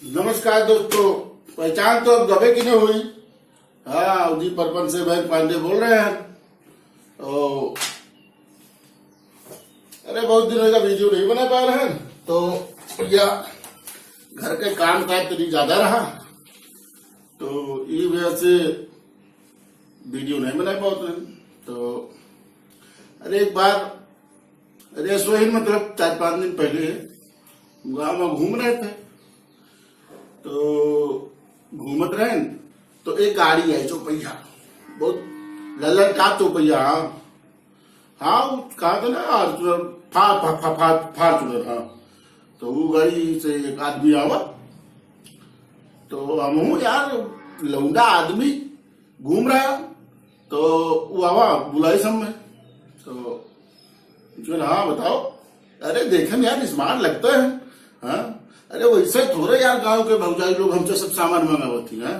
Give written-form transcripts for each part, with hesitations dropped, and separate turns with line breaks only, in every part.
नमस्कार दोस्तों। पहचान तो अब दबे की नहीं हुई। हाँ, उदी परपन से भाई पांडे बोल रहे हैं। तो अरे बहुत दिनों का वीडियो नहीं बना पा रहे हैं, तो या घर के काम काज तो ज्यादा रहा, तो ये वजह से वीडियो नहीं बना पाते हैं। तो अरे एक बार, अरे सो ही मतलब 4-5 दिन पहले गाँव में घूम रहे थे, तो घूमत रहे तो एक गाड़ी है चौपहिया, बहुत लल्लन का चौपहिया। हाँ वो कहा था ना फार्चूनर। हाँ, तो वो गाड़ी से एक आदमी आवा, तो हम हूँ यार लौंडा आदमी घूम रहा है, तो वो आवा बुलाई सब में। तो जो हाँ बताओ, अरे देखे में यार स्मार्ट लगता है। हाँ, अरे वैसे थोड़े यार गांव के भौजाई लोग हमसे सब सामान मंगावती है,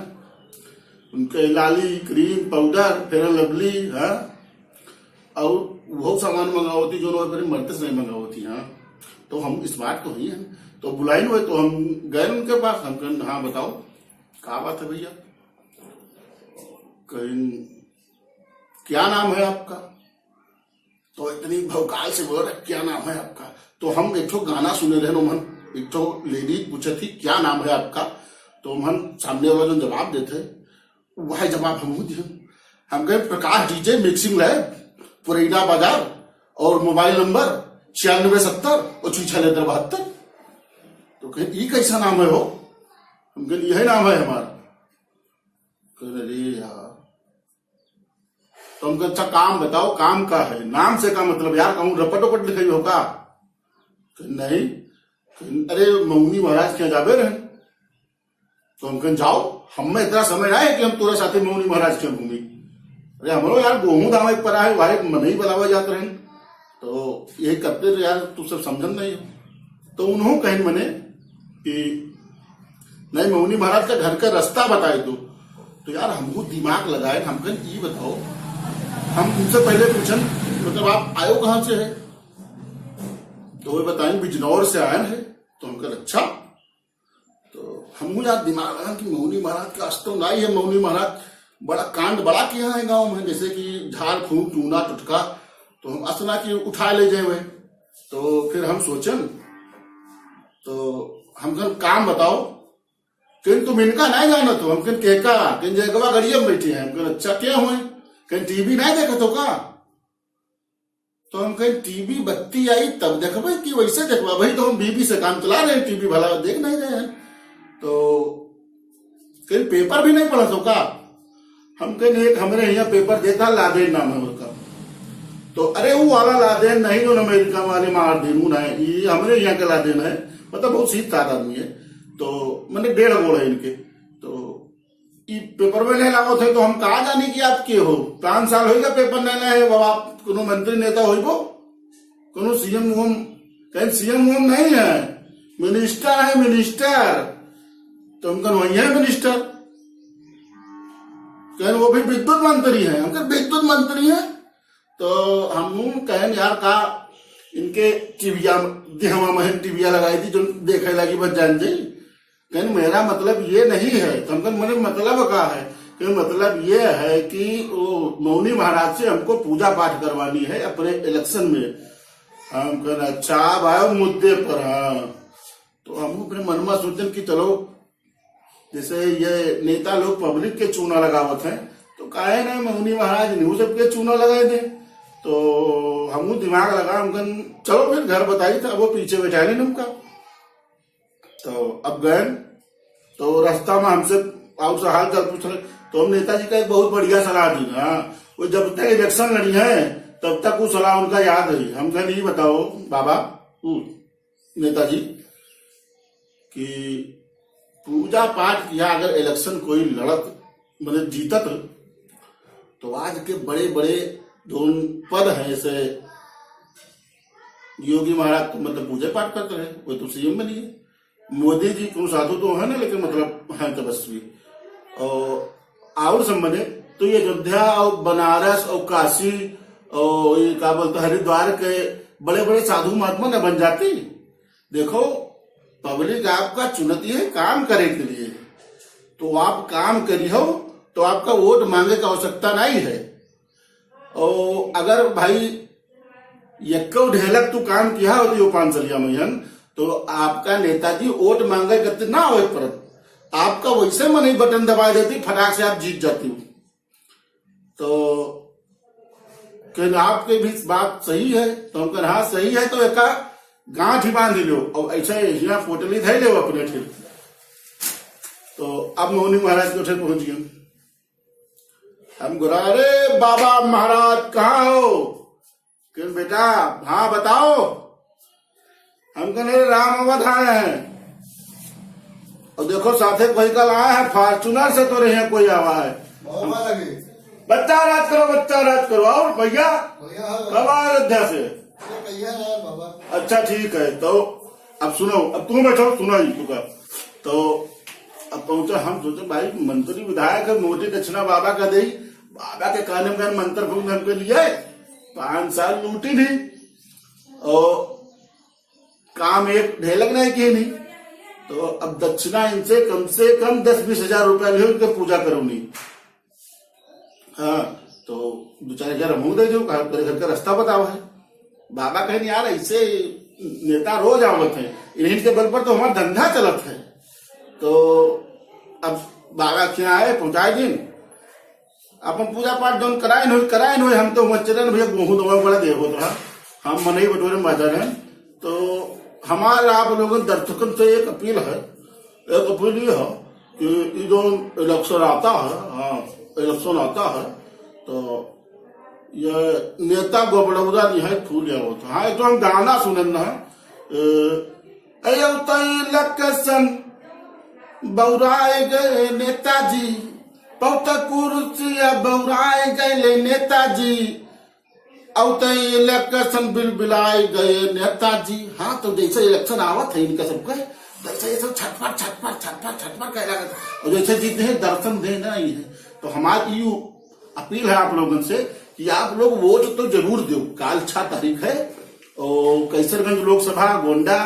उनके लाली क्रीम पाउडर फेयर लवली है, और बहुत सामान मंगावती जो लोग फिर मरते से नहीं मंगावती। हाँ, तो हम स्मार्ट तो ही हैं, तो बुलाई हुए तो हम गए उनके पास। हम कहें हाँ बताओ क्या बात है भैया, कहीं क्या नाम है आपका? तो इतनी भौकाल से बोल रहे क्या नाम है आपका? तो हम एक गाना सुने रहे मन, एक तो लेडी पूछे थी क्या नाम है आपका, तो हम सामने वाला जो जवाब देते वह जवाब हम दिए। हम कहे प्रकाश डीजे मिक्सिंग लैब पुरैना बाजार और मोबाइल नंबर 9670 और 6672। तो कहे ये कैसा नाम है हो? हम कहे यही नाम है हमारा। कहे अरे यार, तो हमको अच्छा काम बताओ, काम का है, नाम से का मतलब यार कहूँ रपट वपट लिखाई होगा? नहीं, अरे मौनी महाराज के जाबे रहे, तो हम कहें जाओ, हम में इतना समय आए कि हम तोरा साथे मौनी महाराज के घूमी। अरे हमरो यार गेहूं दाम एक पर है, वाहे मन ही बनावा जाते रहे, तो यही करते यार तू सब समझन नहीं हो। तो उन्होंने कहे मने कि नहीं मौनी महाराज का घर का रास्ता बताए दो। तो यार हमको दिमाग लगाए, हम कहें ये बताओ, हम उनसे पहले पूछन मतलब आप आयो कहाँ से है? तो वे बताएं बिजनौर से आए हैं। तो हम कहें अच्छा। तो हमको यार दिमाग लगा कि मौनी महाराज का अस्तव नहीं है, मौनी महाराज बड़ा कांड बड़ा किया है गांव में, जैसे कि झाड़ फूंक टूना टुटका, तो हम असना की उठा ले जाए। तो फिर हम सोचन, तो हम कहें काम बताओ, कहें तुम इनका नहीं जाना? तो हम कहें जगवा गड़िया में बैठे हैं। हम कहें अच्छा क्या हुए? कहीं टीवी नहीं देखा तो का? तो हम कहें टीवी बत्ती आई तब देखबे कि वैसे देखबा? भाई तो हम बीबी से काम चला रहे हैं, टीवी भला देख नहीं रहे हैं। तो कहीं पेपर भी नहीं पढ़ा तो का? हम कहें एक हमारे यहाँ पेपर देता लादेन नाम है उसका। तो अरे वो वाला लादेन नहीं जो अमेरिका वाले मार देनू ना है, ये हमारे यहाँ का लादेन है, मतलब बहुत सीधा आदमी है। तो मैंने 1.5 गोड़ है इनके। तो पेपर में नहीं लागो थे, तो हम कहा जानी कि आप के हो? 5 साल होगा पेपर नहीं है बाबा, कोनो मंत्री नेता हो, कोनो सीएम वोम? कहीं सीएम वोम नहीं है, मिनिस्टर है मिनिस्टर। तो हम कहें वही है मिनिस्टर। कहें वो भी विद्युत मंत्री है। हम कहें विद्युत मंत्री है। तो हम कहें यार का इनके टीविया देहवा में टीविया लगाई थी जो देखे लगी बस जान जाई। कहें मेरा मतलब ये नहीं है। तो हम कहें मेरे मतलब क्या है? कि मतलब ये है कि वो मौनी महाराज से हमको पूजा पाठ करवानी है अपने इलेक्शन में। हम कहें अच्छा भाई मुद्दे पर। हाँ, तो हम अपने मन में सोचन कि चलो जैसे ये नेता लोग पब्लिक के चूना लगावत हैं, तो काहे ना मौनी महाराज न्यू सबके चूना लगाए थे। तो हम दिमाग लगा, हम चलो फिर घर बताई था, वो पीछे बैठा लें उनका। तो अब गए, तो रास्ता में हमसे आउ से हाल चाल पूछ रहे, तो हम नेताजी का एक बहुत बढ़िया सलाह दी। हाँ, वो जब तक इलेक्शन लड़ी है तब तक वो सलाह उनका याद रही। हम कहें नहीं बताओ बाबा नेताजी कि पूजा पाठ किया अगर इलेक्शन कोई लड़त मतलब जीतत, तो आज के बड़े बड़े दोन पद हैं, जैसे योगी महाराज तो मतलब पूजा पाठ करते रहे, कोई तो सीएम बनी है। मोदी जी को साधु तो है ना, लेकिन मतलब है तपस्वी। और संबंधे तो ये अयोध्या और बनारस और काशी और ये क्या बोलते हरिद्वार के बड़े बड़े साधु महात्मा न बन जाती। देखो पब्लिक आपका चुनती है काम करे के लिए, तो आप काम करी हो तो आपका वोट मांगे का आवश्यकता नहीं है। और अगर भाई यक्को ढेलक तू काम किया हो तो 5 महिन तो आपका नेताजी वोट मांगे करते ना हो, पर आपका वैसे मन ही बटन दबा देती, फटाक से आप जीत जाती हो। तो आपके भी बात सही है, तो हम कह हाँ सही है, तो एक गांठ ही बांध लो और ऐसे यहाँ पोटली धै लो अपने ठेल। तो अब मोहनी महाराज के ठेल पहुंच गए। हम गुरा, अरे बाबा महाराज कहाँ हो? कि बेटा हाँ बताओ। हम कहने राम अवध आए हैं, और देखो साथे व्हीकल आया है, फॉर्चूनर से तो रहे कोई आवा है। बच्चा राज करो, बच्चा राज करो। और भैया कब अयोध्या से? अच्छा ठीक है, तो अब सुनो, अब तुम बैठो, सुनो ही तुका। तो अब पहुंचे, हम सोचे भाई मंत्री विधायक मोटी दक्षिणा बाबा का दे, बाबा के कहने में मंत्र फूक हमके लिए 5 साल लूटी थी और काम एक ढेलक नहीं की नहीं। तो अब दक्षिणा इनसे कम से कम 10-20 हजार रुपया ले उनके पूजा करूंगी। हाँ, तो 2-4 हजार हमू दे दो, तेरे घर का रास्ता बताओ है। बाबा कहें यार ऐसे नेता रोज आवत है, इन्हीं के बल पर तो हमारा धंधा चलत है। तो अब बाबा क्या आए, पहुंचाए दिन अपन पूजा पाठ दोनों कराए न हम तो मचरन भैया गेहूं दवा बड़ा देखो तो हम मन ही बटोरे मदर हैं। तो हमारा आप लोगों दर्शकों से एक अपील है, एक अपील ये है कि जो इलेक्शन आता है, हाँ इलेक्शन आता है, तो ये नेता गोबड़ौदा जी है फूल होता है। हाँ एक तो हम गाना सुने ना, इलेक्शन बौराए गए नेताजी, पौता कुर्सिया बौराए गए नेताजी, इलेक्शन बिलबिलाए गए नेताजी। हाँ तो जैसे इलेक्शन आवत है इनका सबका, जैसे ये सब छटपट कह रहा है, और जैसे जीते हैं दर्शन देना ही है। तो हमारी अपील है आप लोगों से कि आप लोग वोट तो जरूर दो। काल 6 तारीख है, और कैसरगंज लोकसभा, गोंडा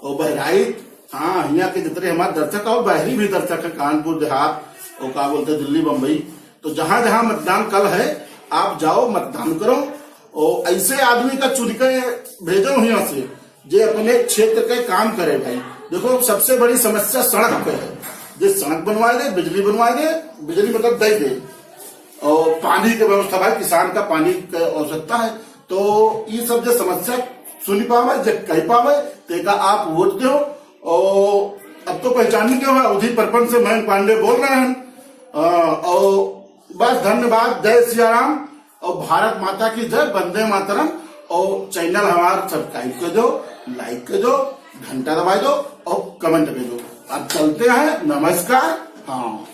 और बहराइच, हाँ यहाँ के जितने हमारे दर्शक और बाहरी भी दर्शक है, कानपुर देहात और क्या बोलते दिल्ली बम्बई, तो जहां जहां मतदान कल है आप जाओ मतदान करो। और ऐसे आदमी का चुन के भेजो यहाँ से जो अपने क्षेत्र के काम करे। भाई देखो सबसे बड़ी समस्या सड़क पे है, जो सड़क बनवा दे, बिजली बनवा दे, बिजली मतलब दे, और पानी की व्यवस्था, भाई किसान का पानी की आवश्यकता है। तो ये सब जो समस्या सुन पावे, जो कह पावे, तेका आप वोट दो। और अब तो पहचान क्यों है, अवधि परपंच से मयंक पांडे बोल रहे हैं। और बस धन्यवाद, जय सिया राम और भारत माता की जय, वंदे मातरम। और चैनल हमारा सब्सक्राइब कर दो, लाइक कर दो, घंटा दबा दो और कमेंट कर दो। अब चलते हैं, नमस्कार। हाँ।